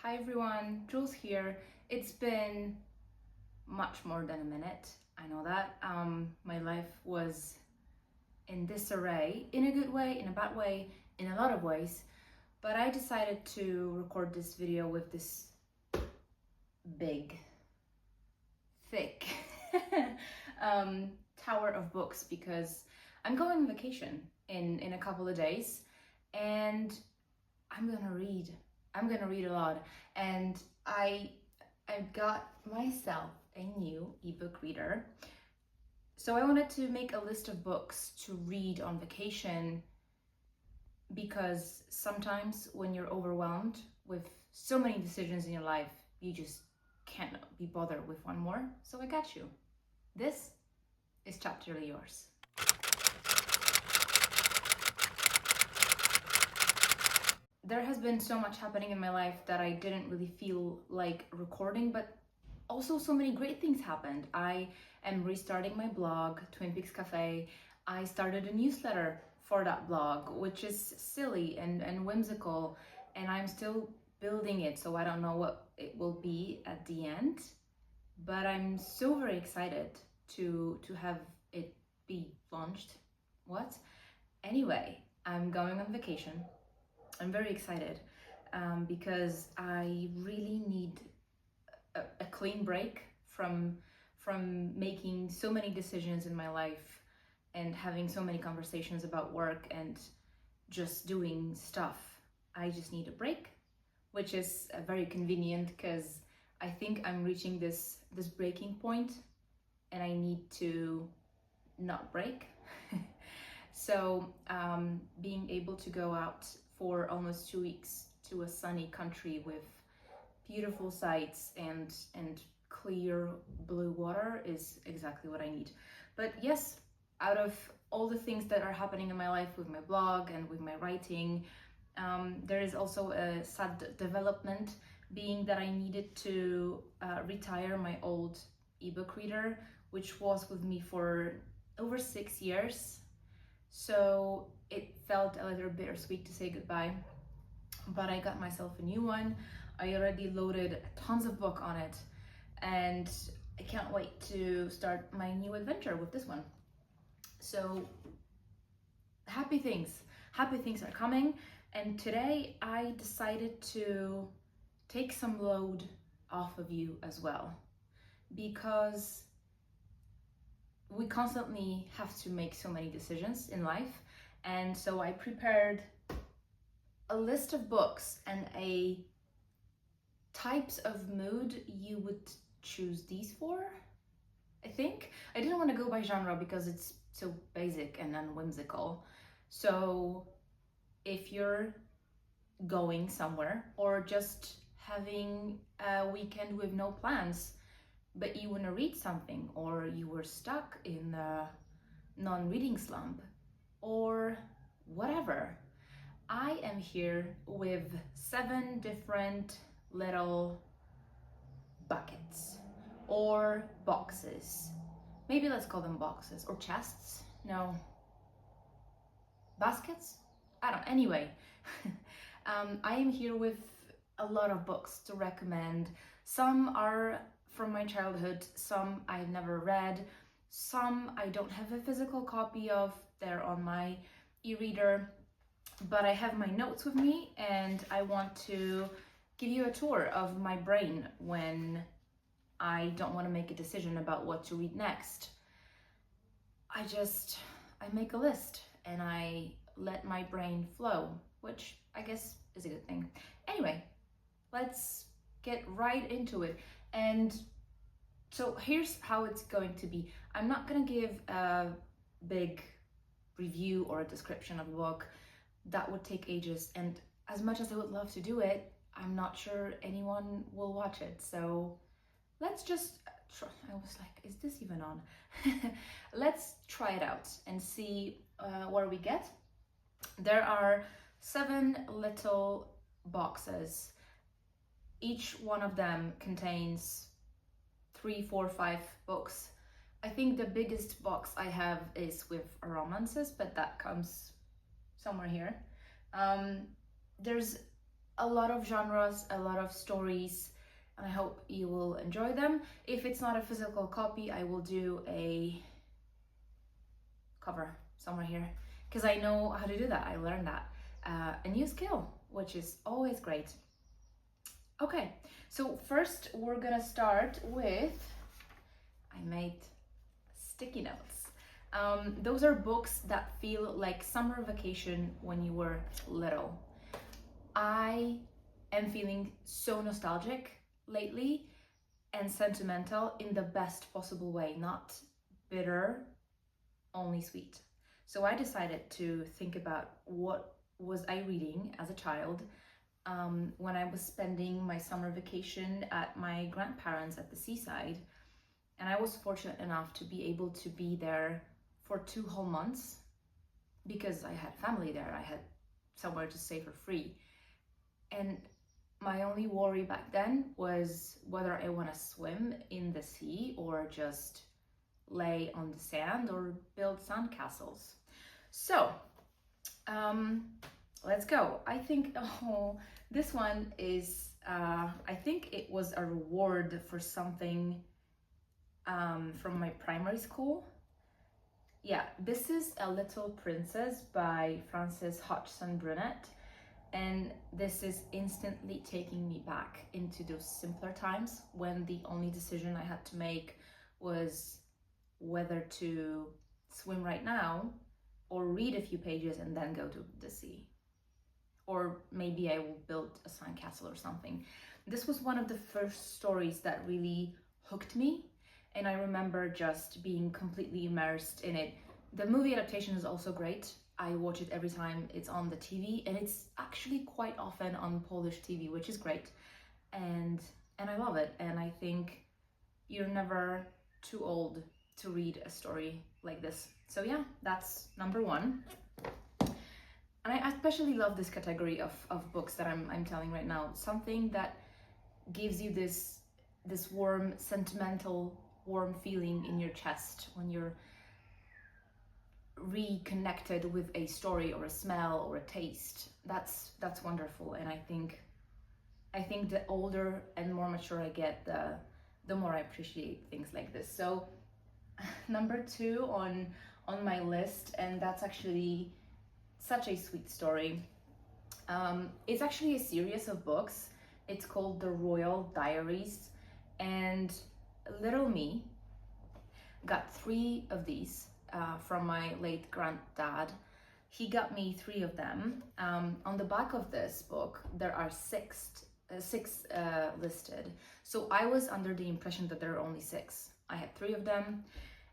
Hi everyone, Jules here. It's been much more than a minute. I know that. My life was in disarray, in a good way, in a bad way, in a lot of ways. But I decided to record this video with this big, thick tower of books because I'm going on vacation in a couple of days and I'm gonna read. I'm gonna read a lot, and I got myself a new ebook reader. So I wanted to make a list of books to read on vacation because sometimes when you're overwhelmed with so many decisions in your life, you just can't be bothered with one more. So I got you. This is chapterly yours. There has been so much happening in my life that I didn't really feel like recording, but also so many great things happened. I am restarting my blog, Twin Peaks Cafe. I started a newsletter for that blog, which is silly and whimsical, and I'm still building it, so I don't know what it will be at the end, but I'm so very excited to have it be launched. What? Anyway, I'm going on vacation. I'm very excited because I really need a clean break from making so many decisions in my life and having so many conversations about work and just doing stuff. I just need a break, which is very convenient because I think I'm reaching this breaking point and I need to not break. So being able to go out for almost 2 weeks to a sunny country with beautiful sights and clear blue water is exactly what I need. But yes, out of all the things that are happening in my life with my blog and with my writing, there is also a sad development, being that I needed to retire my old ebook reader, which was with me for over 6 years. So it felt a little bittersweet to say goodbye, but I got myself a new one. I already loaded tons of book on it, and I can't wait to start my new adventure with this one. So happy things are coming, and today I decided to take some load off of you as well, because we constantly have to make so many decisions in life, and so I prepared a list of books and a types of mood you would choose these for. I think I didn't want to go by genre because it's so basic and whimsical. So if you're going somewhere or just having a weekend with no plans, but you want to read something, or you were stuck in a non-reading slump, or whatever, I am here with 7 different little buckets or boxes. Maybe let's call them boxes or chests. No, baskets? I don't know. Anyway, I am here with a lot of books to recommend. Some are from my childhood, some I've never read, some I don't have a physical copy of. They're on my e-reader, but I have my notes with me, and I want to give you a tour of my brain when I don't want to make a decision about what to read next. I make a list and I let my brain flow, which I guess is a good thing. Anyway, let's get right into it. And so here's how it's going to be. I'm not gonna give a big review or a description of the book. That would take ages, and as much as I would love to do it, I'm not sure anyone will watch it. So let's just try. I was like, is this even on? Let's try it out and see where we get. There are 7 little boxes. Each one of them contains 3, 4, 5 books. I think the biggest box I have is with romances, but that comes somewhere here. There's a lot of genres, a lot of stories, and I hope you will enjoy them. If it's not a physical copy, I will do a cover somewhere here, because I know how to do that. I learned that. A new skill, which is always great. Okay, so first we're gonna start with, I made sticky notes. Those are books that feel like summer vacation when you were little. I am feeling so nostalgic lately and sentimental in the best possible way, not bitter, only sweet. So I decided to think about what was I reading as a child when I was spending my summer vacation at my grandparents at the seaside. And I was fortunate enough to be able to be there for 2 whole months because I had family there. I had somewhere to stay for free. And my only worry back then was whether I want to swim in the sea or just lay on the sand or build sandcastles. So, let's go. I think, this one is, I think it was a reward for something from my primary school. Yeah, this is A Little Princess by Frances Hodgson Burnett. And this is instantly taking me back into those simpler times when the only decision I had to make was whether to swim right now or read a few pages and then go to the sea. Or maybe I will build a sandcastle or something. This was one of the first stories that really hooked me, and I remember just being completely immersed in it. The movie adaptation is also great. I watch it every time it's on the TV, and it's actually quite often on Polish TV, which is great. And I love it, and I think you're never too old to read a story like this. So yeah, that's number one. And I especially love this category of books that I'm telling right now. Something that gives you this warm, sentimental, warm feeling in your chest when you're reconnected with a story or a smell or a taste. That's wonderful. And I think the older and more mature I get, the more I appreciate things like this. So number 2 on my list, and that's actually such a sweet story. It's actually a series of books. It's called The Royal Diaries, and little me got 3 of these from my late granddad. He got me 3 of them. On the back of this book, there are six listed. So I was under the impression that there are only 6. I had 3 of them,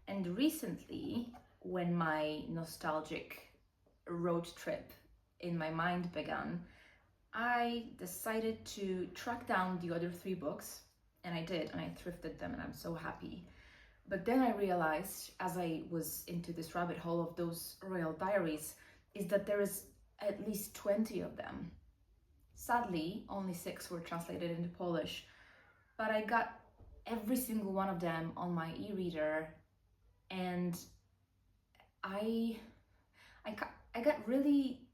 and recently, when my nostalgic road trip in my mind began, I decided to track down the other 3 books, and I did, and I thrifted them, and I'm so happy. But then I realized, as I was into this rabbit hole of those royal diaries, is that there is at least 20 of them. Sadly, only 6 were translated into Polish, but I got every single one of them on my e-reader, and I got really,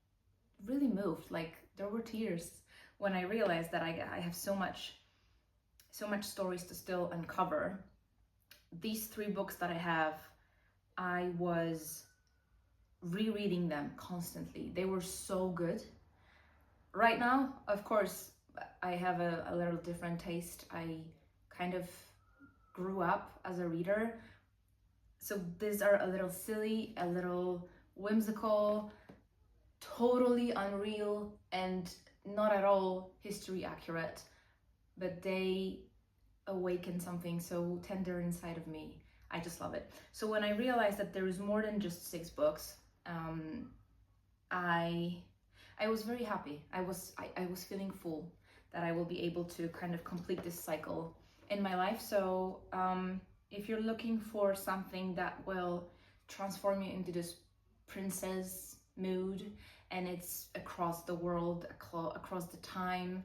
really moved. Like, there were tears when I realized that I have so much stories to still uncover. These 3 books that I have, I was rereading them constantly. They were so good. Right now, of course, I have a little different taste. I kind of grew up as a reader. So these are a little silly, a little whimsical, totally unreal, and not at all history accurate, but they awaken something so tender inside of me. I just love it. So when I realized that there is more than just 6 books, I was very happy. I was feeling full that I will be able to kind of complete this cycle in my life. So if you're looking for something that will transform you into this princess mood, and it's across the world, across the time,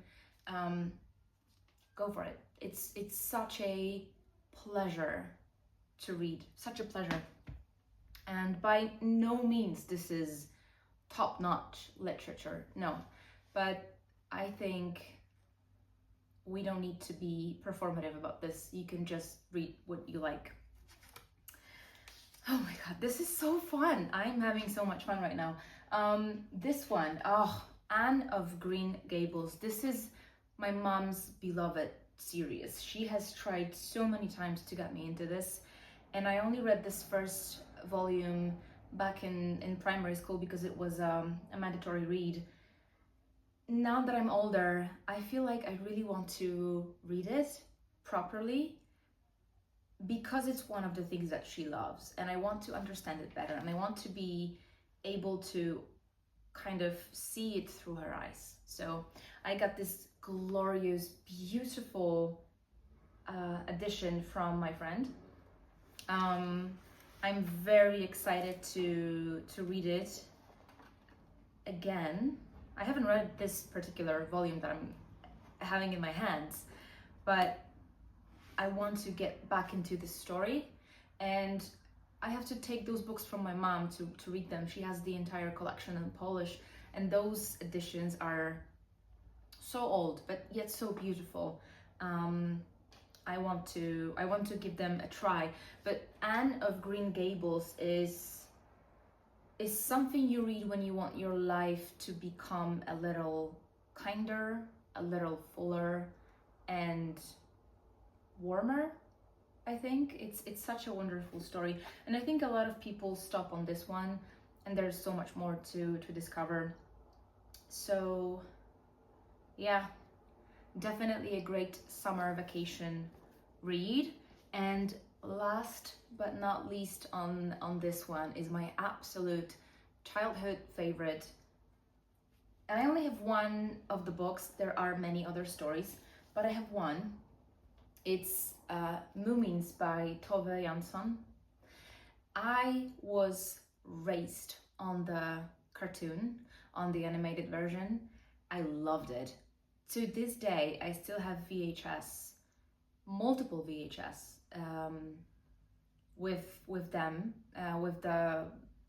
go for it. It's such a pleasure to read, such a pleasure. And by no means this is top-notch literature, no, but I think we don't need to be performative about this. You can just read what you like. Oh my god, this is so fun. I'm having so much fun right now. This one, oh, Anne of Green Gables. This is my mom's beloved series. She has tried so many times to get me into this, and I only read this first volume back in primary school because it was a mandatory read. Now that I'm older, I feel like I really want to read it properly because it's one of the things that she loves, and I want to understand it better, and I want to be able to kind of see it through her eyes. So I got this glorious, beautiful edition from my friend. I'm very excited to read it again. I haven't read this particular volume that I'm having in my hands, but I want to get back into this story, and I have to take those books from my mom to read them. She has the entire collection in Polish, and those editions are so old but yet so beautiful. I want to give them a try. But Anne of Green Gables is something you read when you want your life to become a little kinder, a little fuller, and warmer. I think it's such a wonderful story, and I think a lot of people stop on this one, and there's so much more to discover. So yeah, definitely a great summer vacation read. And last but not least on this one is my absolute childhood favorite. And I only have one of the books. There are many other stories, but I have one. It's Moomins by Tove Jansson. I was raised on the cartoon, on the animated version. I loved it. To this day, I still have VHS, multiple VHS, with them, with the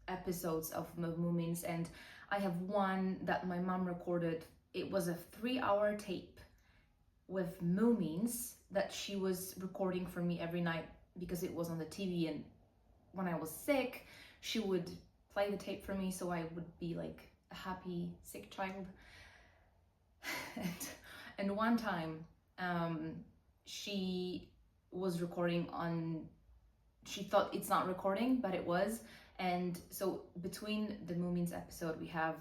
episodes of Moomins, and I have one that my mom recorded. It was a 3-hour tape with Moomins that she was recording for me every night because it was on the TV, and when I was sick, she would play the tape for me so I would be like a happy sick child. and one time she was recording on, she thought it's not recording, but it was. And so between the Moomins episode, we have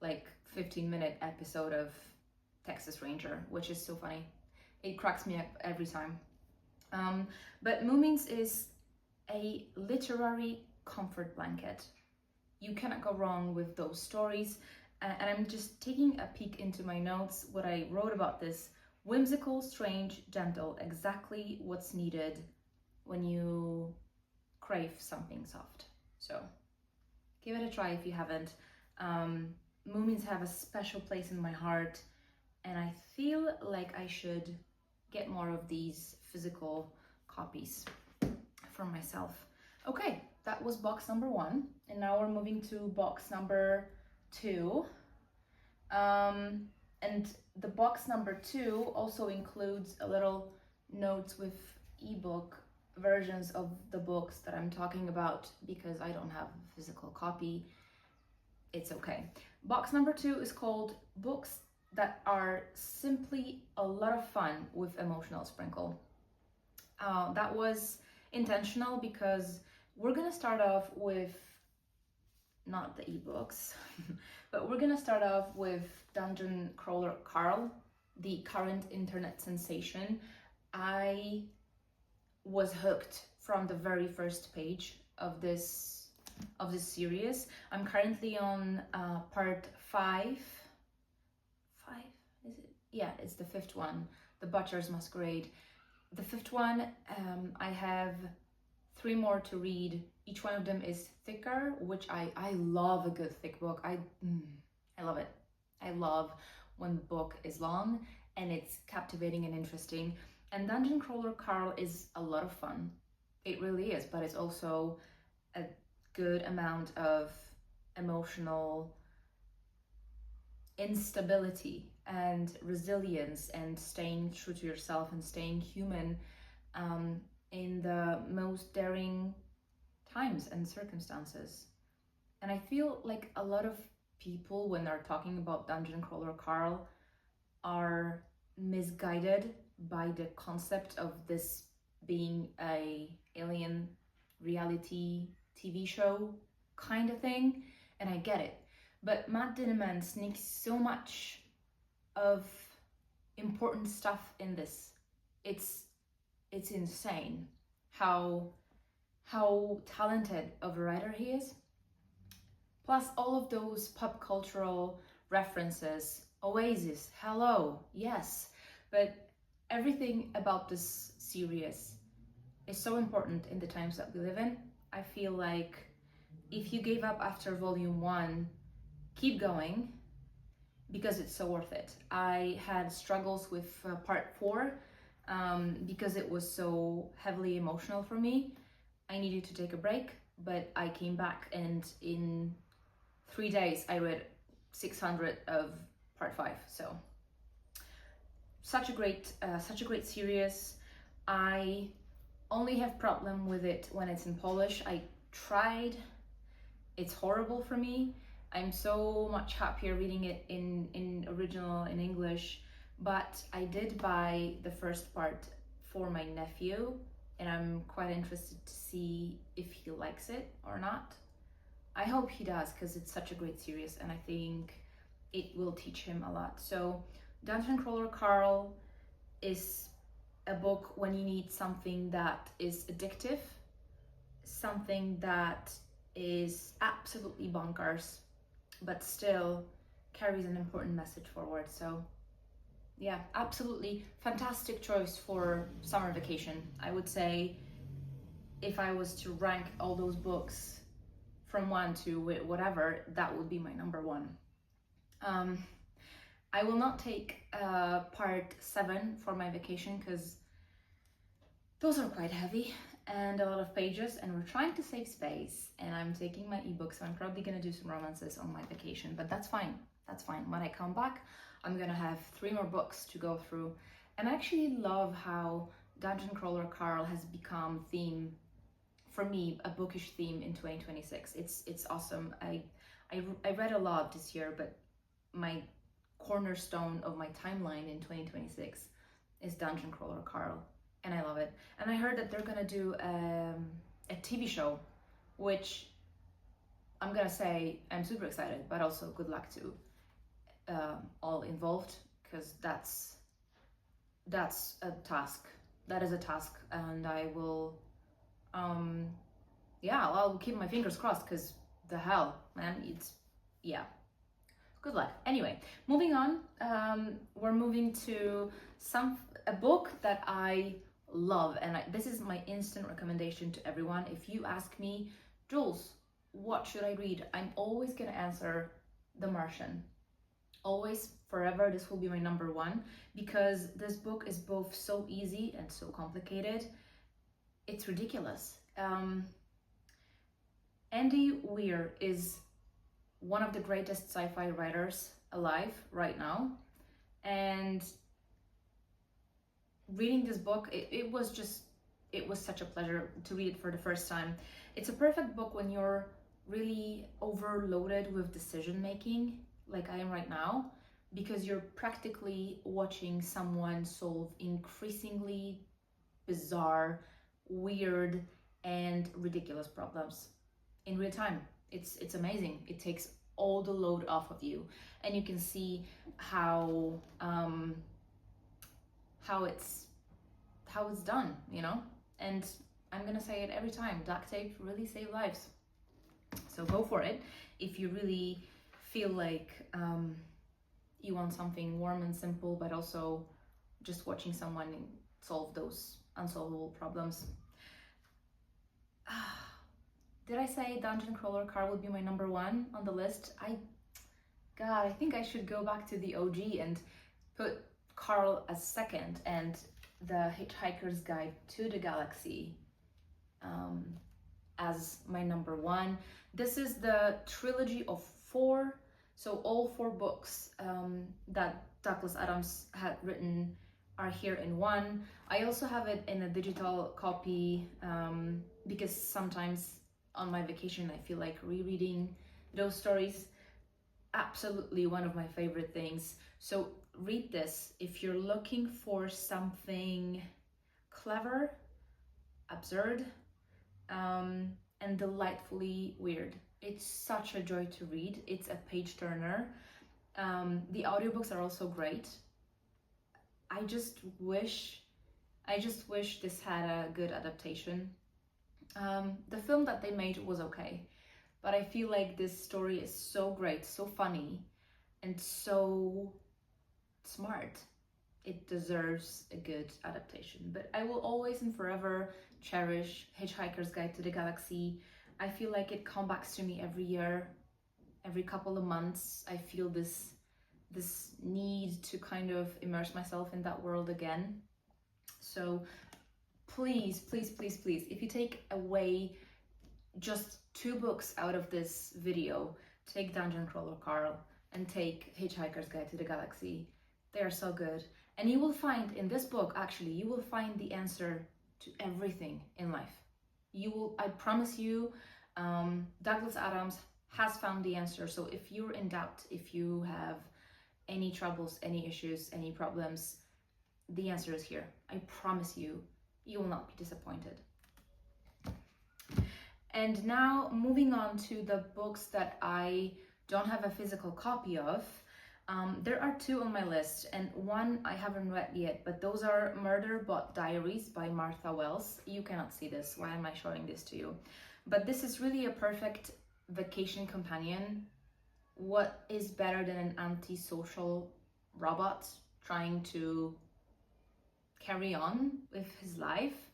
like 15-minute episode of Texas Ranger, which is so funny. It cracks me up every time. But Moomins is a literary comfort blanket. You cannot go wrong with those stories. And I'm just taking a peek into my notes, what I wrote about this. Whimsical, strange, gentle, exactly what's needed when you crave something soft. So give it a try if you haven't. Moomins have a special place in my heart, and I feel like I should get more of these physical copies for myself. Okay, that was box number 1, and now we're moving to box number 2. And the box number 2 also includes a little notes with ebook versions of the books that I'm talking about because I don't have a physical copy. It's okay. Box number 2 is called Books That Are Simply a Lot of Fun with Emotional Sprinkle. That was intentional because we're gonna start off with not the ebooks, but we're gonna start off with Dungeon Crawler Carl, the current internet sensation. I was hooked from the very first page of this series. I'm currently on part 5. 5, is it? Yeah, it's the 5th one, The Butcher's Masquerade. The 5th one, I have 3 more to read. Each one of them is thicker, which I love a good thick book. I love it. I love when the book is long and it's captivating and interesting. And Dungeon Crawler Carl is a lot of fun. It really is, but it's also a good amount of emotional instability and resilience and staying true to yourself and staying human in the most daring times and circumstances. And I feel like a lot of people, when they're talking about Dungeon Crawler Carl, are misguided by the concept of this being a alien reality TV show kind of thing, and I get it. But Matt Dinneman sneaks so much of important stuff in this. It's insane how talented of a writer he is. Plus all of those pop cultural references. Oasis, hello, yes. But everything about this series is so important in the times that we live in. I feel like if you gave up after volume 1, keep going, because it's so worth it. I had struggles with part 4 because it was so heavily emotional for me. I needed to take a break, but I came back, and in 3 days I read 600 of part 5. So such a great series. I only have problem with it when it's in Polish. I tried. It's horrible for me. I'm so much happier reading it in original in English, but I did buy the first part for my nephew, and I'm quite interested to see if he likes it or not. I hope he does, because it's such a great series, and I think it will teach him a lot. So Dungeon Crawler Carl is a book when you need something that is addictive, something that is absolutely bonkers, but still carries an important message forward. So yeah, absolutely fantastic choice for summer vacation. I would say if I was to rank all those books from 1 to whatever, that would be my number 1. I will not take part 7 for my vacation, because those are quite heavy and a lot of pages, and we're trying to save space, and I'm taking my ebook, so I'm probably gonna do some romances on my vacation, but that's fine. When I come back, I'm gonna have 3 more books to go through. And I actually love how Dungeon Crawler Carl has become theme for me, a bookish theme in 2026. It's awesome. I read a lot this year, but my cornerstone of my timeline in 2026 is Dungeon Crawler Carl, and I love it. And I heard that they're gonna do a TV show, which I'm gonna say I'm super excited, but also good luck to all involved, because that's a task. That is a task, and I will I'll keep my fingers crossed, because the hell, man, good luck. Anyway, moving on, we're moving to a book that I love, and this is my instant recommendation to everyone. If you ask me, Jules, what should I read? I'm always gonna answer The Martian. Always, forever, this will be my number 1, because this book is both so easy and so complicated. It's ridiculous. Andy Weir is one of the greatest sci-fi writers alive right now, and reading this book, it was such a pleasure to read it for the first time. It's a perfect book when you're really overloaded with decision making, like I am right now, because you're practically watching someone solve increasingly bizarre, weird, and ridiculous problems in real time. It's amazing. It takes all the load off of you, and you can see how it's done, and I'm gonna say it every time, duct tape really save lives. So go for it if you really feel like you want something warm and simple, but also just watching someone solve those unsolvable problems. Did I say Dungeon Crawler Carl would be my number 1 on the list? I think I should go back to the OG and put Carl as second, and The Hitchhiker's Guide to the Galaxy as my number 1. This is the trilogy of 4 So all 4 books that Douglas Adams had written are here in one. I also have it in a digital copy because sometimes on my vacation I feel like rereading those stories. Absolutely one of my favorite things. So read this if you're looking for something clever, absurd, and delightfully weird. It's such a joy to read. It's a page turner. The audiobooks are also great. I just wish this had a good adaptation. The film that they made was okay, but I feel like this story is so great, so funny, and so smart. It deserves a good adaptation. But I will always and forever cherish Hitchhiker's Guide to the Galaxy. I feel like it comes back to me every year, every couple of months. I feel this need to kind of immerse myself in that world again. So please, please, please, please, if you take away just 2 books out of this video, take Dungeon Crawler Carl and take Hitchhiker's Guide to the Galaxy. They are so good. And you will find in this book, actually, you will find the answer to everything in life. You will, I promise you, Douglas Adams has found the answer. So if you're in doubt, if you have any troubles, any issues, any problems, the answer is here. I promise you, you will not be disappointed. And now moving on to the books that I don't have a physical copy of. There are 2 on my list, and one I haven't read yet, but those are Murderbot Diaries by Martha Wells. You cannot see this, why am I showing this to you? But this is really a perfect vacation companion. What is better than an antisocial robot trying to carry on with his life?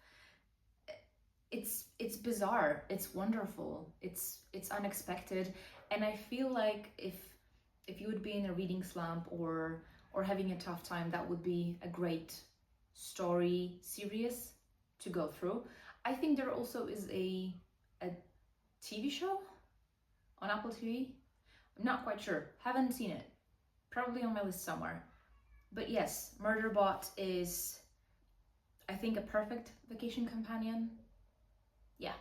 It's bizarre, it's wonderful, it's unexpected, and I feel like if you would be in a reading slump or having a tough time, that would be a great story series to go through. I think there also is a TV show on Apple TV. I'm not quite sure, haven't seen it, probably on my list somewhere. But yes, Murderbot is, I think, a perfect vacation companion. Yeah,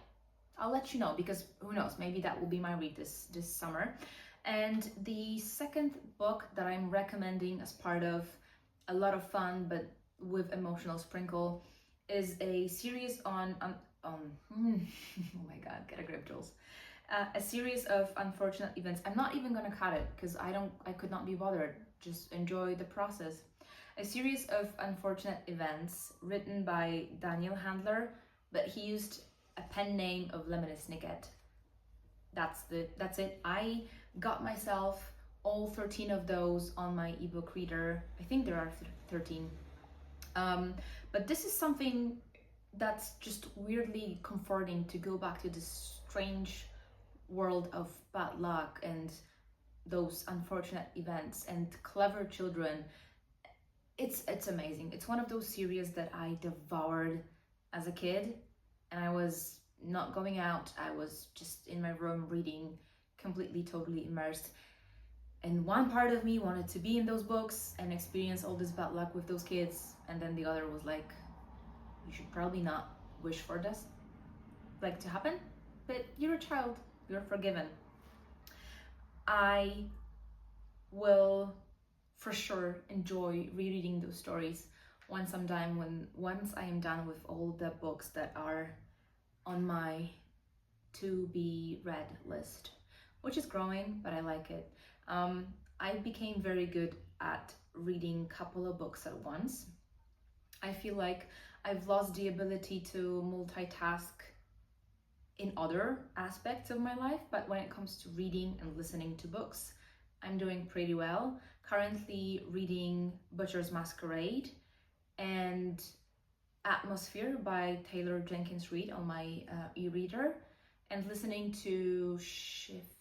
I'll let you know, because who knows, maybe that will be my read this summer. And the second book that I'm recommending as part of a lot of fun but with emotional sprinkle is a series on oh my god, get a grip, Jules. A series of unfortunate events. I'm not even gonna cut it because I could not be bothered. Just enjoy the process. A series of unfortunate events written by Daniel Handler, but he used a pen name of Lemony Snicket. That's it. I got myself all 13 of those on my ebook reader. I think there are 13. But this is something that's just weirdly comforting, to go back to this strange world of bad luck and those unfortunate events and clever children. It's amazing. It's one of those series that I devoured as a kid, and I was not going out. I was just in my room reading, completely, totally immersed. And one part of me wanted to be in those books and experience all this bad luck with those kids, and then the other was like, you should probably not wish for this like to happen, but you're a child, you're forgiven. I will for sure enjoy rereading those stories once I am done with all the books that are on my to be read list, which is growing, but I like it. I became very good at reading a couple of books at once. I feel like I've lost the ability to multitask in other aspects of my life, but when it comes to reading and listening to books, I'm doing pretty well. Currently reading Butcher's Masquerade and Atmosphere by Taylor Jenkins Reid on my e-reader, and listening to Shift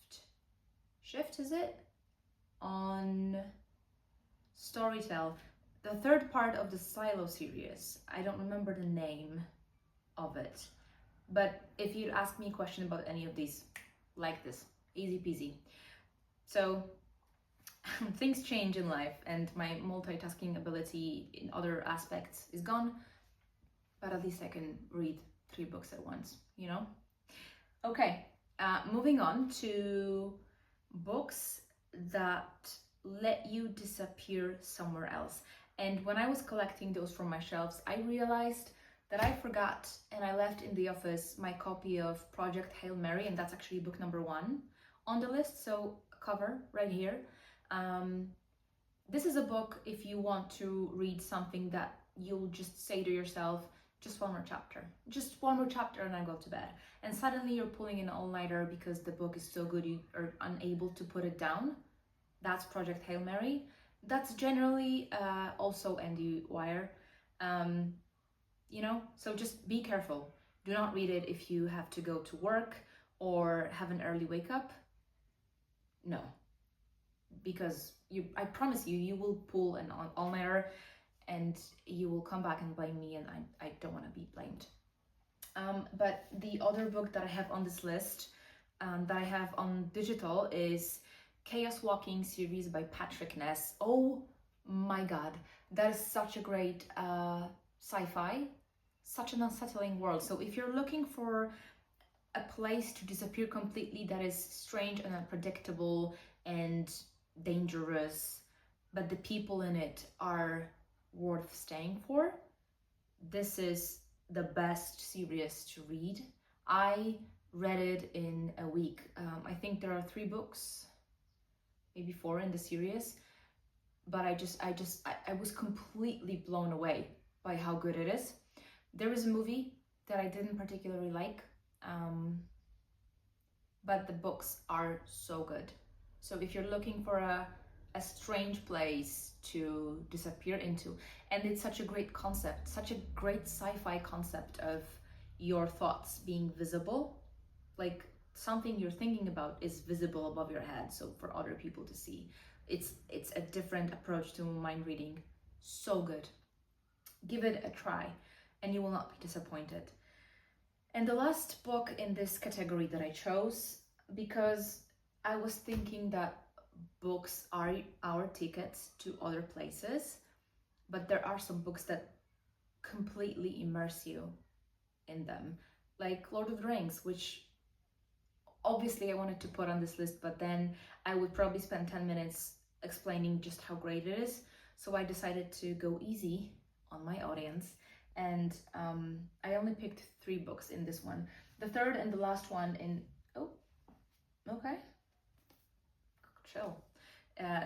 is it? On Storytel, the third part of the Silo series. I don't remember the name of it, but if you'd ask me a question about any of these, like this, easy peasy. So things change in life and my multitasking ability in other aspects is gone, but at least I can read 3 books at once, you know? Okay, moving on to books that let you disappear somewhere else. And when I was collecting those from my shelves, I realized that I forgot and I left in the office my copy of Project Hail Mary, and that's actually book number 1 on the list, so cover right here. This is a book if you want to read something that you'll just say to yourself, just one more chapter and I go to bed. And suddenly you're pulling an all-nighter because the book is so good you are unable to put it down. That's Project Hail Mary. That's generally also Andy Weir. You know, so just be careful. Do not read it if you have to go to work or have an early wake up. No, because I promise you, you will pull an all-nighter and you will come back and blame me, and I don't want to be blamed. But the other book that I have on this list, that I have on digital, is Chaos Walking series by Patrick Ness. Oh my god, that is such a great sci-fi, such an unsettling world. So if you're looking for a place to disappear completely that is strange and unpredictable and dangerous, but the people in it are worth staying for, this is the best series to read. I read it in a week. I think there are 3 books, maybe 4 in the series, but I was completely blown away by how good it is. There is a movie that I didn't particularly like, but the books are so good. So if you're looking for a strange place to disappear into, and it's such a great concept, such a great sci-fi concept of your thoughts being visible, like something you're thinking about is visible above your head, so for other people to see. It's a different approach to mind reading. So good. Give it a try and you will not be disappointed. And the last book in this category that I chose, because I was thinking that books are our tickets to other places, but there are some books that completely immerse you in them, like Lord of the Rings, which obviously I wanted to put on this list, but then I would probably spend 10 minutes explaining just how great it is. So I decided to go easy on my audience, and I only picked 3 books in this one. The third and the last one in, oh, okay, chill.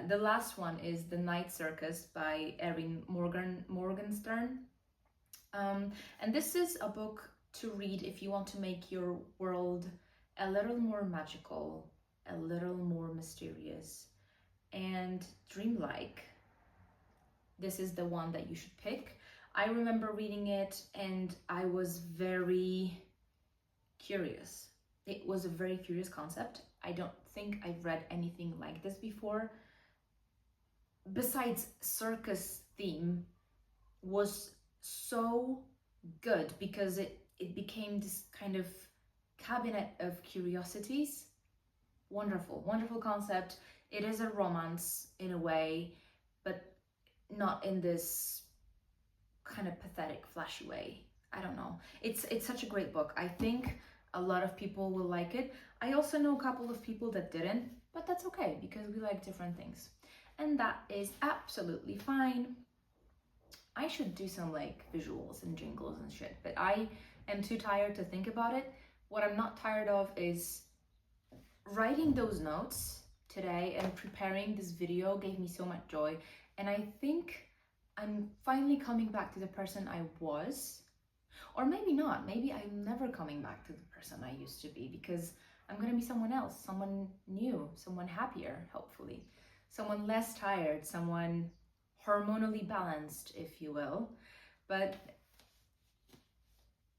The last one is The Night Circus by Erin Morgenstern. And this is a book to read if you want to make your world a little more magical, a little more mysterious, and dreamlike. This is the one that you should pick. I remember reading it and I was very curious. It was a very curious concept. I don't think I've read anything like this before. Besides, circus theme was so good because it became this kind of cabinet of curiosities. Wonderful, wonderful concept. It is a romance in a way, but not in this kind of pathetic, flashy way. I don't know. It's such a great book. I think a lot of people will like it. I also know a couple of people that didn't, but that's okay because we like different things. And that is absolutely fine. I should do some like visuals and jingles and shit, but I am too tired to think about it. What I'm not tired of is writing those notes today, and preparing this video gave me so much joy. And I think I'm finally coming back to the person I was, or maybe not. Maybe I'm never coming back to the person I used to be, because I'm gonna be someone else, someone new, someone happier, hopefully, someone less tired, someone hormonally balanced, if you will. But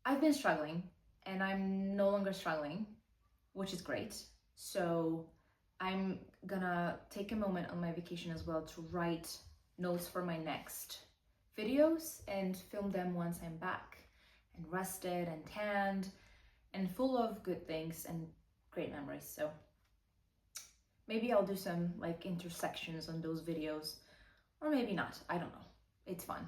I've been struggling and I'm no longer struggling, which is great. So I'm gonna take a moment on my vacation as well to write notes for my next videos and film them once I'm back and rested and tanned and full of good things and great memories. So Maybe I'll do some like intersections on those videos, or maybe not. I don't know. It's fun.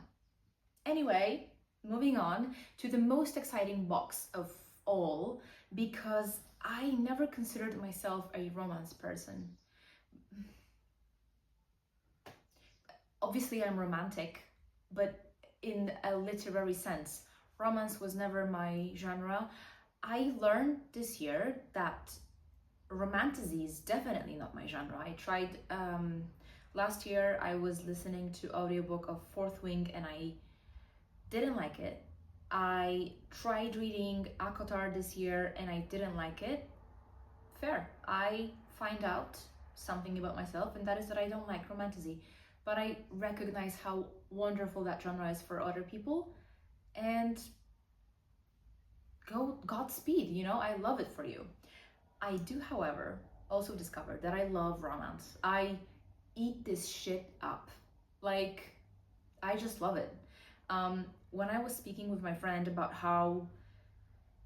Anyway, moving on to the most exciting box of all, because I never considered myself a romance person. Obviously, I'm romantic, but in a literary sense, romance was never my genre. I learned this year that romantasy is definitely not my genre. I tried last year. I was listening to audiobook of Fourth Wing and I didn't like it. I tried reading Akotar this year and I didn't like it. Fair. I find out something about myself, and that is that I don't like romantasy. But I recognize how wonderful that genre is for other people, and Godspeed, you know, I love it for you. I do, however, also discover that I love romance. I eat this shit up. Like, I just love it. When I was speaking with my friend about how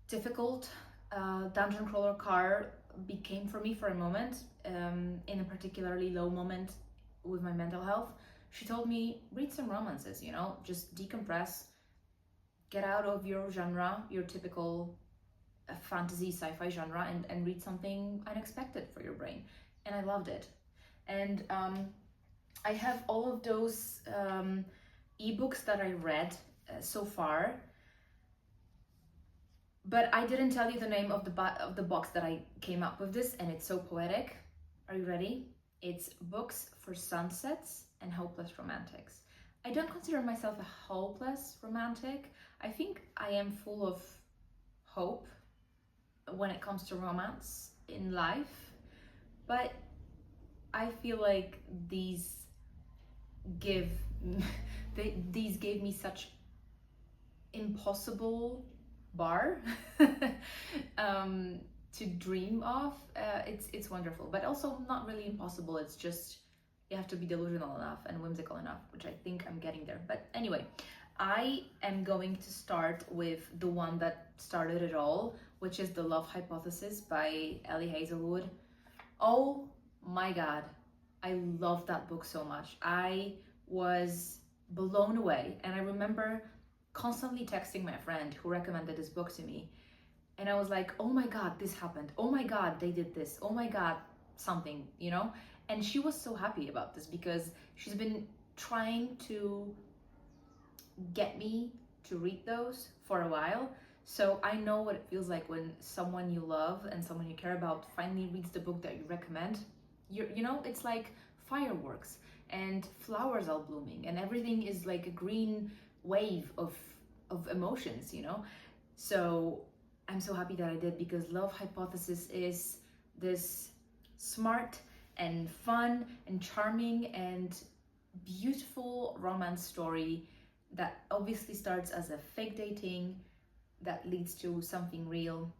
difficult Dungeon Crawler Car became for me for a moment, in a particularly low moment with my mental health, she told me, read some romances, you know, just decompress, get out of your genre, your typical fantasy sci-fi genre, and read something unexpected for your brain. And I loved it. And I have all of those ebooks that I read so far, but I didn't tell you the name of the box that I came up with this, and it's so poetic. Are you ready? It's Books for Sunsets and Hopeless Romantics. I don't consider myself a hopeless romantic. I think I am full of hope when it comes to romance in life, but I feel like these give these gave me such impossible bar to dream of. It's wonderful, but also not really impossible. It's just you have to be delusional enough and whimsical enough, which I think I'm getting there. But anyway, I am going to start with the one that started it all, which is The Love Hypothesis by Ellie Hazelwood. Oh my god, I love that book so much. I was blown away, and I remember constantly texting my friend who recommended this book to me, and I was like, oh my god, this happened, oh my god, they did this, oh my god, something, you know. And she was so happy about this because she's been trying to get me to read those for a while. So I know what it feels like when someone you love and someone you care about finally reads the book that you recommend. You know, it's like fireworks and flowers are blooming and everything is like a green wave of emotions, you know. So I'm so happy that I did, because Love Hypothesis is this smart and fun and charming and beautiful romance story that obviously starts as a fake dating that leads to something real,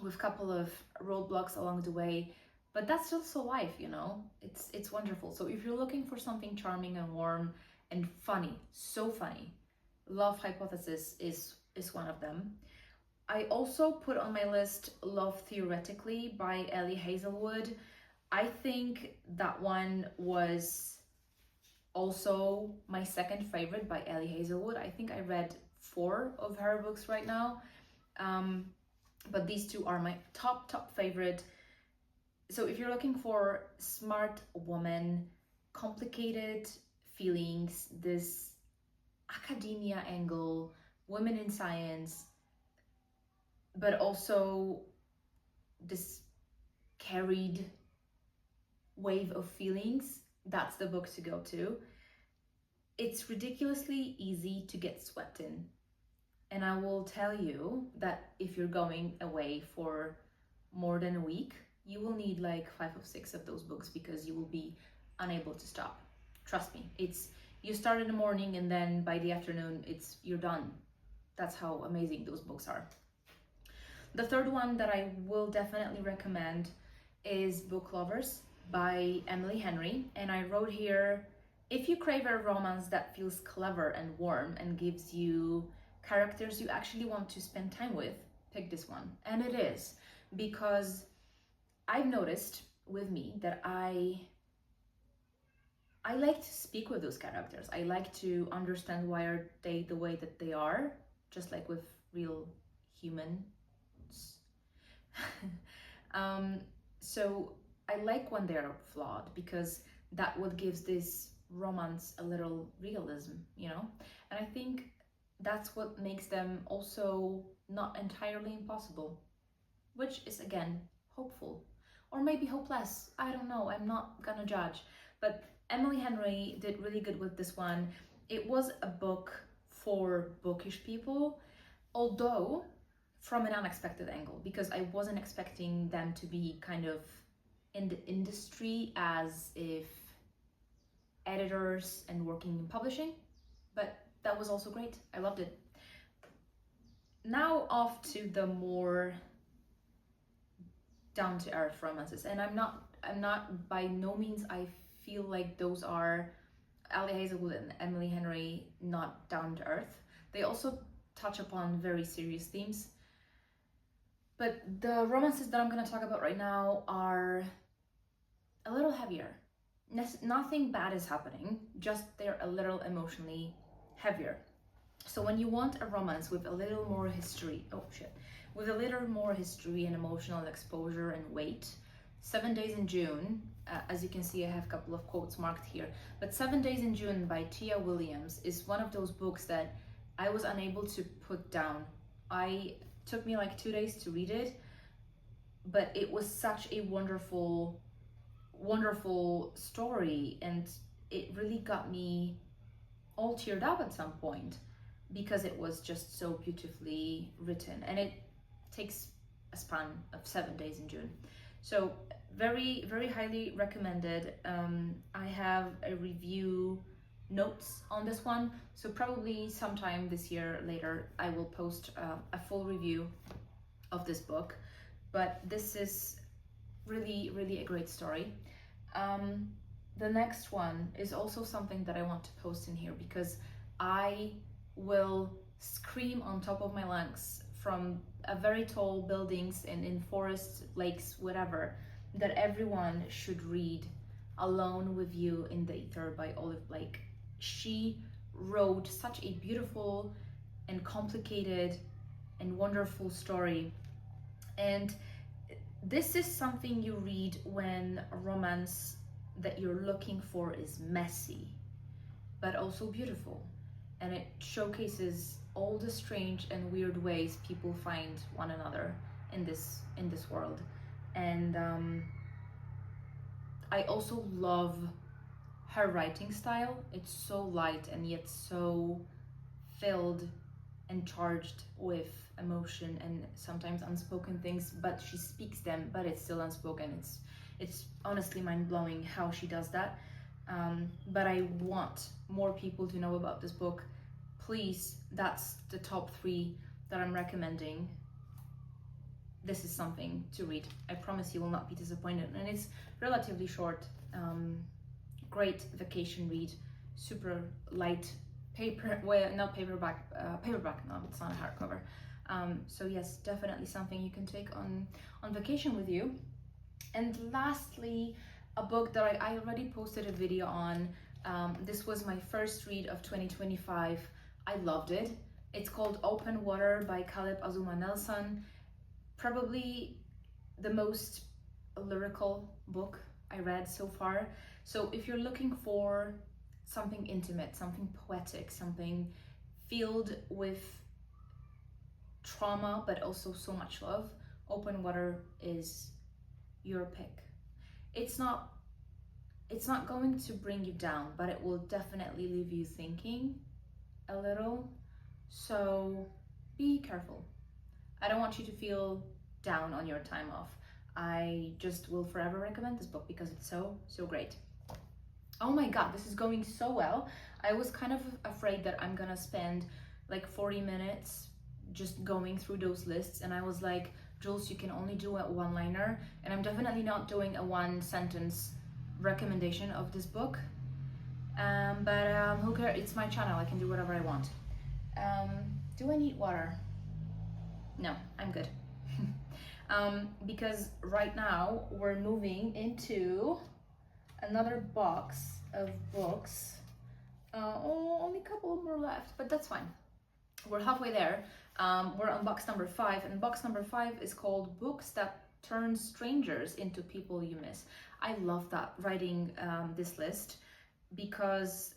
with a couple of roadblocks along the way, but that's also life, you know. It's wonderful. So if you're looking for something charming and warm and funny, so funny, Love Hypothesis is one of them. I also put on my list Love Theoretically by Ellie Hazelwood. I think that one was also my second favorite by Ellie Hazelwood. I think I read 4 of her books right now, but these 2 are my top favorite. So if you're looking for smart woman, complicated feelings, this academia angle, women in science, but also this carried wave of feelings, that's the book to go to. It's ridiculously easy to get swept in. And I will tell you that if you're going away for more than a week, you will need like 5 or 6 of those books, because you will be unable to stop. Trust me, it's you start in the morning and then by the afternoon you're done. That's how amazing those books are. The third one that I will definitely recommend is Book Lovers by Emily Henry, and I wrote here, if you crave a romance that feels clever and warm and gives you characters you actually want to spend time with, pick this one. And it is, because I've noticed with me that I like to speak with those characters. I like to understand why are they the way that they are, just like with real humans. um, so I like when they're flawed because that what gives this romance a little realism, you know? And I think that's what makes them also not entirely impossible, which is again hopeful. Or maybe hopeless. I don't know. I'm not gonna judge. But Emily Henry did really good with this one. It was a book for bookish people, although from an unexpected angle, because I wasn't expecting them to be kind of in the industry as if editors and working in publishing, but that was also great. I loved it. Now off to the more down to earth romances, and I'm not by no means I feel like those are Ali Hazelwood and Emily Henry not down to earth. They also touch upon very serious themes, but the romances that I'm going to talk about right now are a little heavier. Nothing bad is happening, just they're a little emotionally heavier. So when you want a romance with a little more history, with a little more history and emotional exposure and weight, 7 Days in June, as you can see, I have a couple of quotes marked here, but 7 Days in June by Tia Williams is one of those books that I was unable to put down. It took me like 2 days to read it, but it was such a wonderful, wonderful story, and it really got me all teared up at some point because it was just so beautifully written, and it takes a span of 7 days in June. So very, very highly recommended. I have a review notes on this one, so probably sometime this year later I will post a full review of this book, but this is really, really a great story. The next one is also something that I want to post in here because I will scream on top of my lungs from a very tall buildings and in forests, lakes, whatever, that everyone should read Alone with You in the Ether by Olive Blake. She wrote such a beautiful and complicated and wonderful story, and this is something you read when a romance that you're looking for is messy but also beautiful, and it showcases all the strange and weird ways people find one another in this world. And I also love her writing style. It's so light and yet so filled and charged with emotion and sometimes unspoken things, but she speaks them, but it's still unspoken. It's honestly mind-blowing how she does that. But I want more people to know about this book. Please, that's the top 3 that I'm recommending. This is something to read. I promise you will not be disappointed, and it's relatively short. Great vacation read, super light paper, well, not paperback, no, it's not a hardcover. So yes, definitely something you can take on vacation with you. And lastly, a book that I already posted a video on. This was my first read of 2025. I loved it. It's called Open Water by Caleb Azuma Nelson. Probably the most lyrical book I read so far. So if you're looking for something intimate, something poetic, something filled with trauma but also so much love, Open Water is your pick. It's not going to bring you down, but it will definitely leave you thinking a little. So be careful. I don't want you to feel down on your time off. I just will forever recommend this book because it's so great. Oh my god, this is going so well. I was kind of afraid that I'm gonna spend like 40 minutes just going through those lists, and I was like, Jules, you can only do a one-liner, and I'm definitely not doing a one-sentence recommendation of this book. But who cares? It's my channel. I can do whatever I want. Do I need water? No, I'm good. because right now we're moving into another box of books. Only a couple more left, but that's fine. We're halfway there. We're on box number 5, and box number 5 is called Books That Turn Strangers into People You Miss. I love that, writing this list, because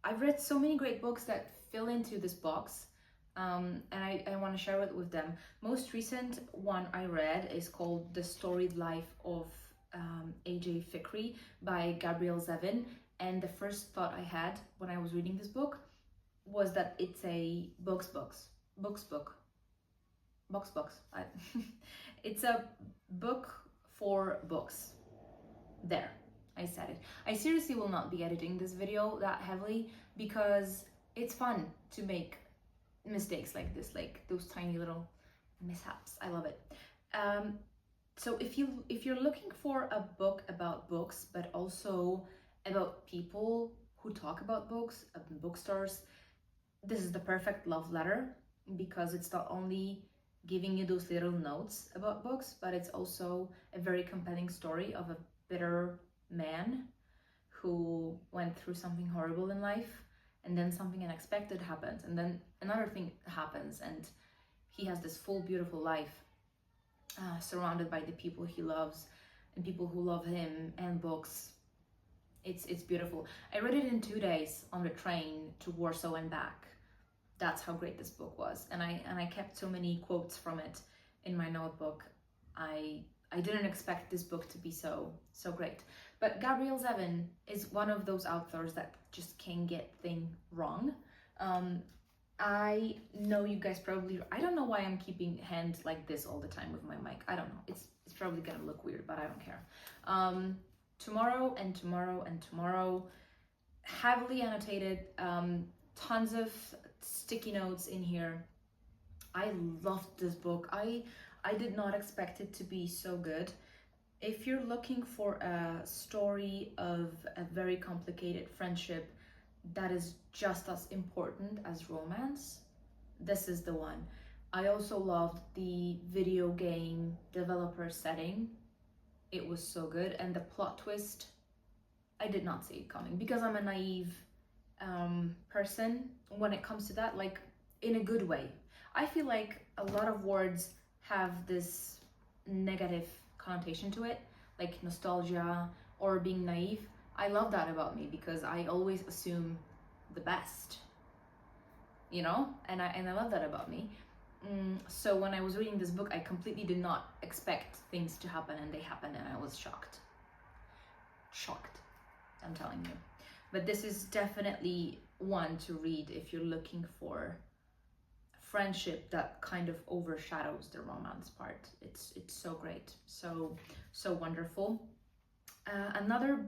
I've read so many great books that fill into this box, and I want to share it with them. Most recent one I read is called The Storied Life of A.J. Fikry by Gabrielle Zevin, and the first thought I had when I was reading this book was that it's a book. It's a book for books. There, I said it. I seriously will not be editing this video that heavily, because it's fun to make mistakes like this, like those tiny little mishaps. I love it. So if you're looking for a book about books, but also about people who talk about books in bookstores, this is the perfect love letter, because it's not only giving you those little notes about books, but it's also a very compelling story of a bitter man who went through something horrible in life, and then something unexpected happens, and then another thing happens, and he has this full, beautiful life, surrounded by the people he loves and people who love him and books. It's beautiful. I read it in 2 days on the train to Warsaw and back. That's how great this book was, and I kept so many quotes from it in my notebook. I didn't expect this book to be so great. But Gabrielle Zevin is one of those authors that just can't get things wrong. I know you guys probably, I don't know why I'm keeping hands like this all the time with my mic. I don't know. It's probably gonna look weird, but I don't care. Tomorrow and tomorrow and tomorrow, heavily annotated, tons of sticky notes in here. I loved this book. I did not expect it to be so good. If you're looking for a story of a very complicated friendship that is just as important as romance, this is the one. I also loved the video game developer setting. It was so good, and the plot twist, I did not see it coming, because I'm a naive person when it comes to that, like in a good way. I feel like a lot of words have this negative connotation to it, like nostalgia or being naive. I love that about me, because I always assume the best, you know, and I love that about me. So when I was reading this book, I completely did not expect things to happen, and they happened, and I was shocked, I'm telling you. But this is definitely one to read if you're looking for friendship that kind of overshadows the romance part. It's so great, so wonderful. Another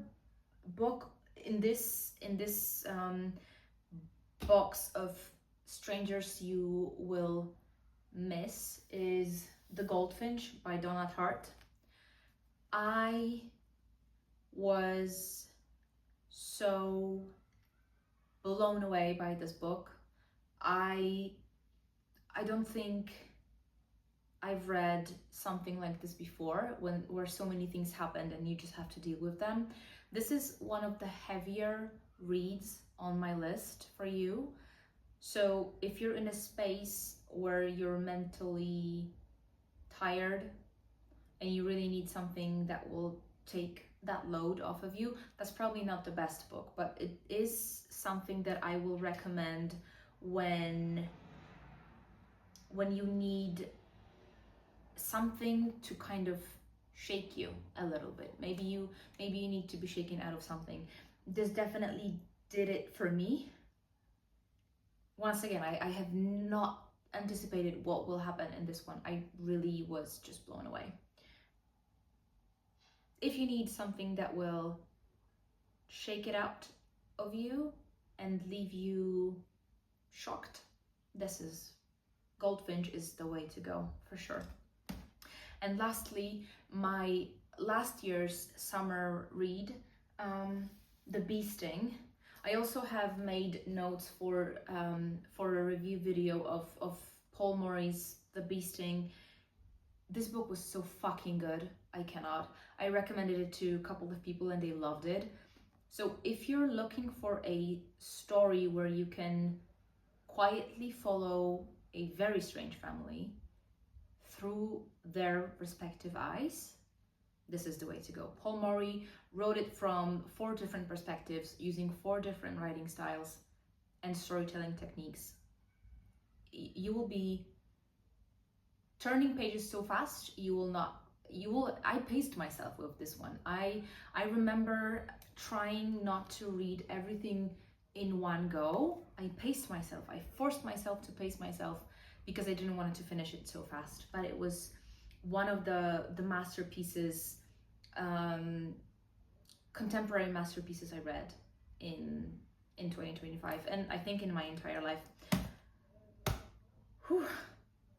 book in this box of strangers you will miss is The Goldfinch by Donna Tartt. I was so blown away by this book. I don't think I've read something like this before, where so many things happened and you just have to deal with them. This is one of the heavier reads on my list for you. So if you're in a space where you're mentally tired and you really need something that will take that load off of you, that's probably not the best book, but it is something that I will recommend when you need something to kind of shake you a little bit. Maybe you need to be shaken out of something. This definitely did it for me. Once again, I have not anticipated what will happen in this one. I really was just blown away. If you need something that will shake it out of you and leave you shocked, Goldfinch is the way to go, for sure. And lastly, my last year's summer read, The Bee Sting. I also have made notes for a review video of Paul Murray's The Bee Sting. This book was so fucking good. I cannot. I recommended it to a couple of people and they loved it. So if you're looking for a story where you can quietly follow a very strange family through their respective eyes, this is the way to go. Paul Murray wrote it from 4 different perspectives, using 4 different writing styles and storytelling techniques. You will be turning pages so fast, I paced myself with this one. I remember trying not to read everything in one go. I paced myself. I forced myself to pace myself because I didn't want to finish it so fast. But it was one of the masterpieces, contemporary masterpieces I read in 2025, and I think in my entire life. Whew.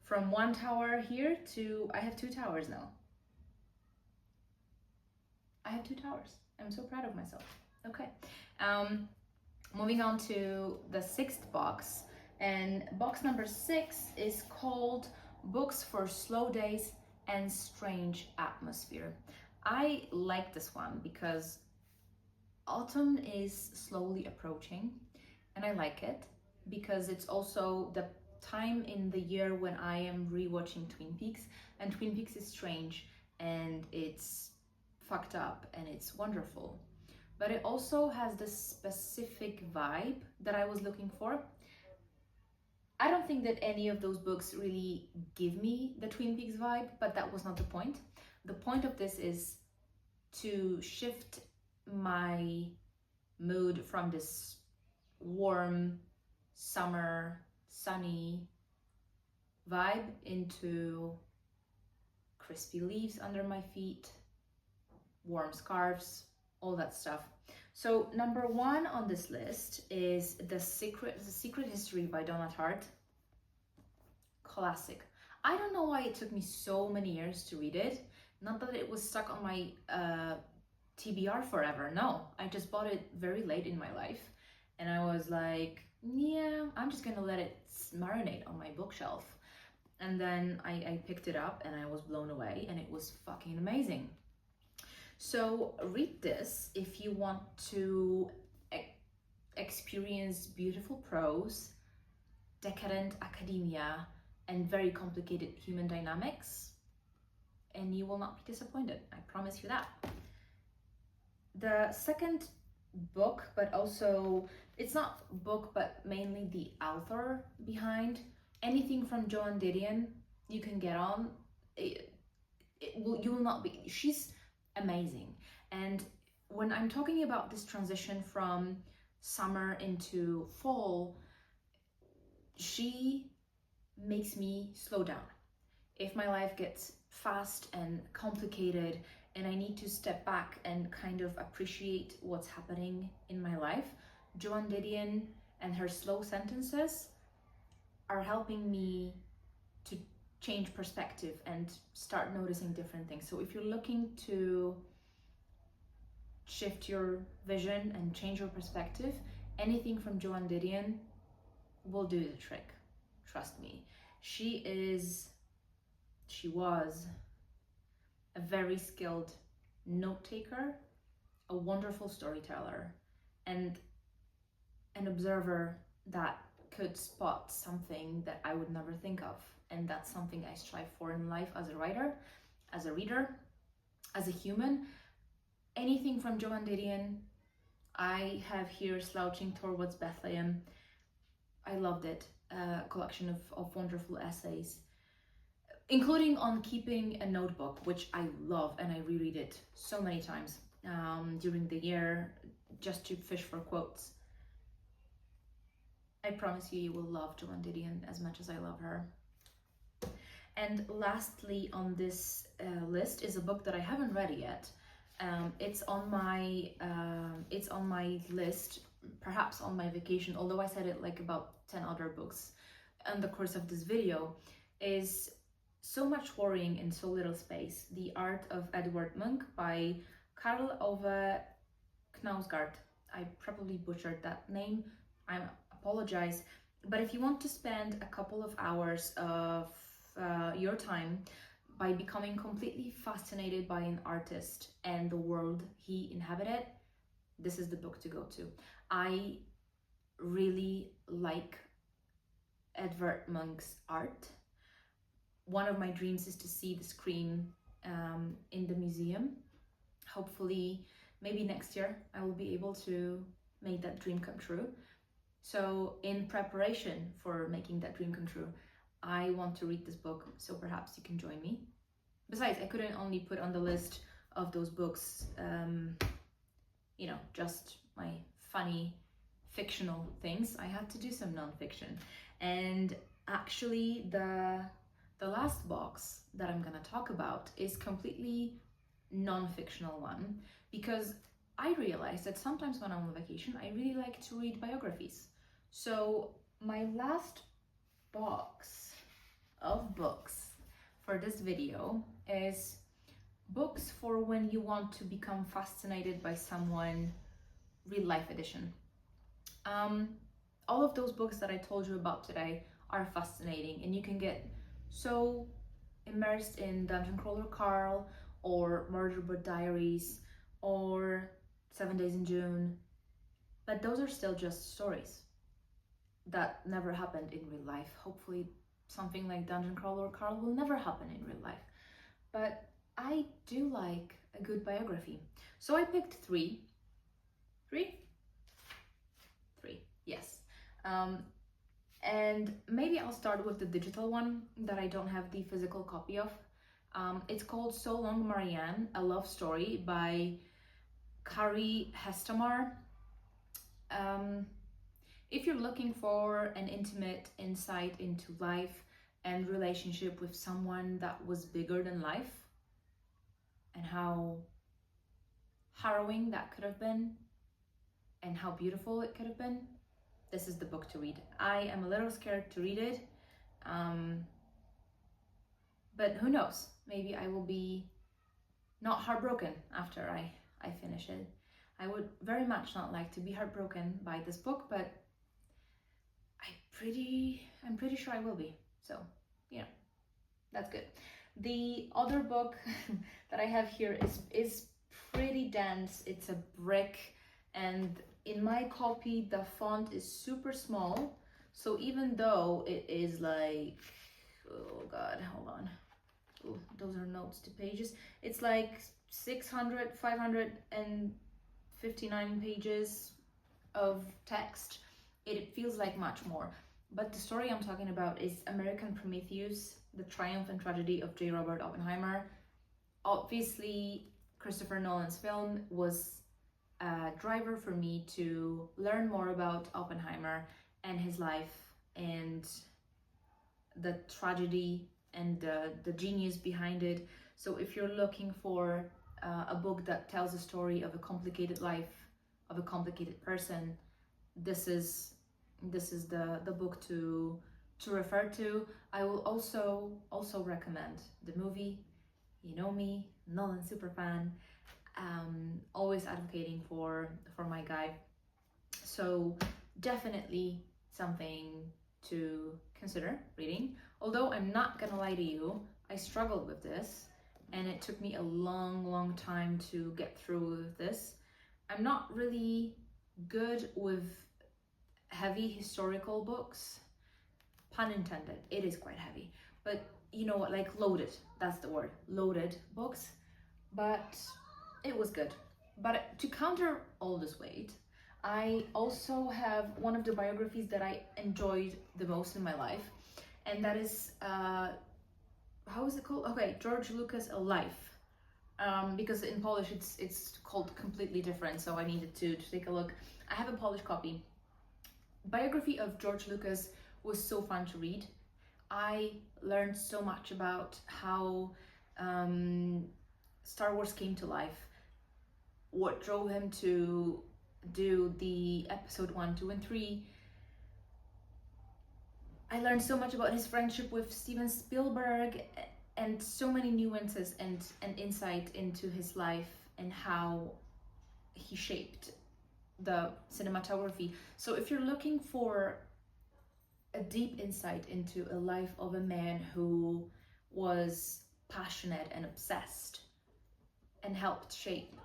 From one tower here to, I have 2 towers now. I have 2 towers. I'm so proud of myself. Okay. Moving on to the 6th box. And box number 6 is called Books for Slow Days and Strange Atmosphere. I like this one because autumn is slowly approaching, and I like it because it's also the time in the year when I am rewatching Twin Peaks, and Twin Peaks is strange and it's fucked up and it's wonderful. But it also has this specific vibe that I was looking for. I don't think that any of those books really give me the Twin Peaks vibe, but that was not the point. The point of this is to shift my mood from this warm, summer, sunny vibe into crispy leaves under my feet, warm scarves, all that stuff. So number 1 on this list is The Secret History by Donna Tartt. Classic. I don't know why it took me so many years to read it. Not that it was stuck on my TBR forever. No, I just bought it very late in my life. And I was like, yeah, I'm just gonna let it marinate on my bookshelf. And then I picked it up and I was blown away, and it was fucking amazing. So read this if you want to experience beautiful prose, decadent academia, and very complicated human dynamics, and you will not be disappointed. I promise you that. The second book, but also, it's not book, but mainly the author behind, anything from Joan Didion you can get on. You will not be, she's amazing. And when I'm talking about this transition from summer into fall, she makes me slow down. If my life gets fast and complicated and I need to step back and kind of appreciate what's happening in my life, Joan Didion and her slow sentences are helping me to change perspective and start noticing different things. So if you're looking to shift your vision and change your perspective, anything from Joan Didion will do the trick. Trust me. She was a very skilled note taker, a wonderful storyteller, and an observer that could spot something that I would never think of. And that's something I strive for in life as a writer, as a reader, as a human. Anything from Joan Didion. I have here Slouching Towards Bethlehem. I loved it. A collection of wonderful essays, including on keeping a notebook, which I love, and I reread it so many times during the year just to fish for quotes. I promise you, you will love Joan Didion as much as I love her. And lastly on this list is a book that I haven't read yet. It's on my list, perhaps on my vacation, although I said it like about 10 other books in the course of this video, is So Much Worrying in So Little Space, The Art of Edward Munch by Karl Ove Knausgaard. I probably butchered that name, I apologize. But if you want to spend a couple of hours of your time by becoming completely fascinated by an artist and the world he inhabited, this is the book to go to. I really like Edvard Munch's art. One of my dreams is to see the Scream in the museum. Hopefully, maybe next year I will be able to make that dream come true. So in preparation for making that dream come true, I want to read this book, so perhaps you can join me. Besides, I couldn't only put on the list of those books, just my funny fictional things. I had to do some nonfiction. And actually, the last box that I'm gonna talk about is completely non-fictional one, because I realized that sometimes when I'm on vacation, I really like to read biographies. So my last box of books for this video is books for when you want to become fascinated by someone, real life edition. All of those books that I told you about today are fascinating, and you can get so immersed in Dungeon Crawler Carl or Murder Book Diaries or 7 Days in June, but those are still just stories that never happened in real life. Hopefully something like Dungeon Crawler Carl will never happen in real life, but I do like a good biography. So I picked three, yes. And maybe I'll start with the digital one that I don't have the physical copy of. It's called So Long Marianne, A Love Story by Kari Hestamar. If you're looking for an intimate insight into life and relationship with someone that was bigger than life, and how harrowing that could have been, and how beautiful it could have been, this is the book to read. I am a little scared to read it, but who knows? Maybe I will be not heartbroken after I finish it. I would very much not like to be heartbroken by this book, but I'm pretty sure I will be. So, that's good. The other book that I have here is pretty dense. It's a brick, and in my copy the font is super small. So even though it is like, oh god, hold on. Oh, those are notes to pages. It's like 559 pages of text. It feels like much more. But the story I'm talking about is American Prometheus, The Triumph and Tragedy of J. Robert Oppenheimer. Obviously, Christopher Nolan's film was a driver for me to learn more about Oppenheimer and his life and the tragedy and the genius behind it. So if you're looking for a book that tells a story of a complicated life, of a complicated person, this is the book to refer to. I will also recommend the movie. You know me, Nolan super fan, always advocating for my guy. So definitely something to consider reading. Although I'm not gonna lie to you, I struggled with this and it took me a long time to get through with this. I'm not really good with heavy historical books, pun intended. It is quite heavy, but you know what, like loaded, that's the word, loaded books. But it was good. But to counter all this weight, I also have one of the biographies that I enjoyed the most in my life, and that is how is it called? Okay, George Lucas, A Life. Because in Polish it's called completely different, so I needed to take a look. I have a Polish copy. Biography of George Lucas was so fun to read. I learned so much about how Star Wars came to life, what drove him to do the episode 1, 2, and 3. I learned so much about his friendship with Steven Spielberg and so many nuances and insight into his life and how he shaped the cinematography. So if you're looking for a deep insight into a life of a man who was passionate and obsessed and helped shape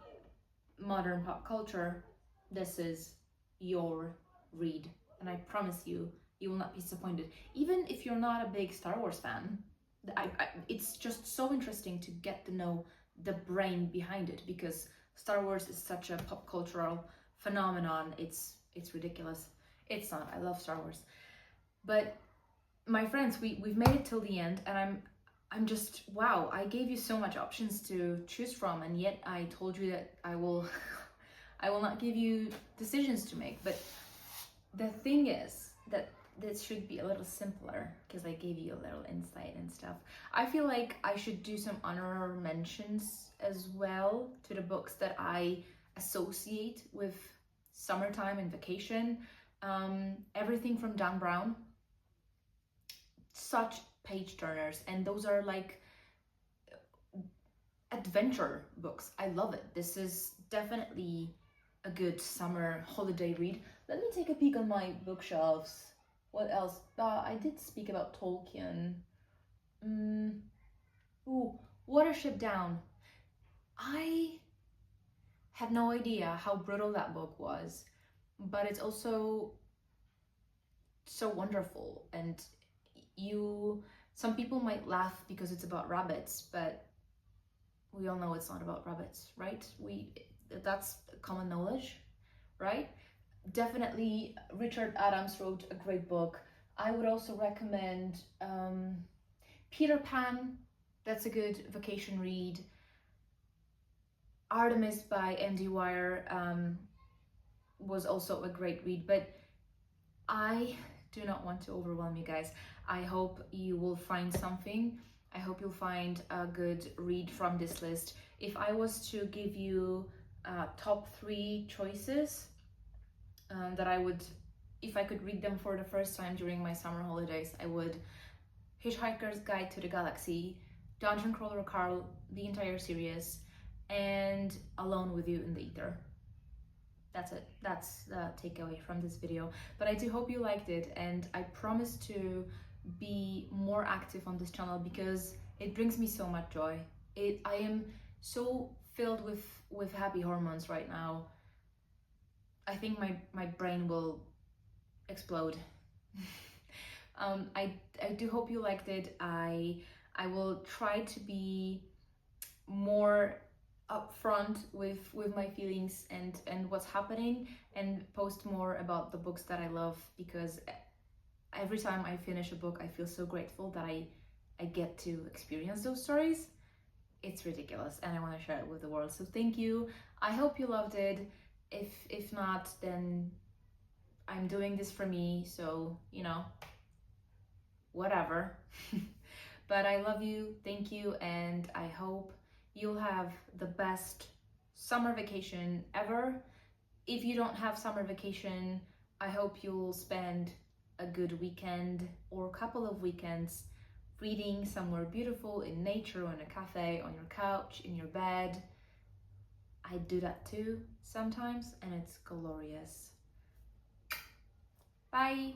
modern pop culture, this is your read. And I promise you, you will not be disappointed. Even if you're not a big Star Wars fan, it's just so interesting to get to know the brain behind it, because Star Wars is such a pop cultural phenomenon. It's ridiculous. It's not. I love Star Wars. But my friends, we've made it till the end, and I'm just, wow, I gave you so much options to choose from, and yet I told you that I will I will not give you decisions to make. But the thing is that this should be a little simpler, because I gave you a little insight and stuff. I feel like I should do some honorary mentions as well to the books that I associate with summertime and vacation. Everything from Dan Brown, such page turners, and those are like adventure books. I love it. This is definitely a good summer holiday read. Let me take a peek on my bookshelves. What else? I did speak about Tolkien. Ooh, Watership Down. I had no idea how brutal that book was, but it's also so wonderful. And some people might laugh because it's about rabbits, but we all know it's not about rabbits, right? That's common knowledge, right? Definitely Richard Adams wrote a great book. I would also recommend Peter Pan. That's a good vacation read. Artemis by Andy Weir was also a great read, but I do not want to overwhelm you guys. I hope you will find something. I hope you'll find a good read from this list. If I was to give you top 3 choices that I would, if I could read them for the first time during my summer holidays, I would Hitchhiker's Guide to the Galaxy, Dungeon Crawler Carl, the entire series, and Alone with You in the Ether. That's it. That's the takeaway from this video. But I do hope you liked it, and I promise to be more active on this channel because it brings me so much joy. I am so filled with happy hormones right now. I think my brain will explode. I do hope you liked it. I will try to be more upfront with my feelings and what's happening, and post more about the books that I love, because every time I finish a book I feel so grateful that I get to experience those stories. It's ridiculous, and I want to share it with the world. So thank you. I hope you loved it. If not, then I'm doing this for me, so you know, whatever. But I love you, thank you, and I hope you'll have the best summer vacation ever. If you don't have summer vacation, I hope you'll spend a good weekend or a couple of weekends reading somewhere beautiful in nature, or in a cafe, on your couch, in your bed. I do that too sometimes, and it's glorious. Bye!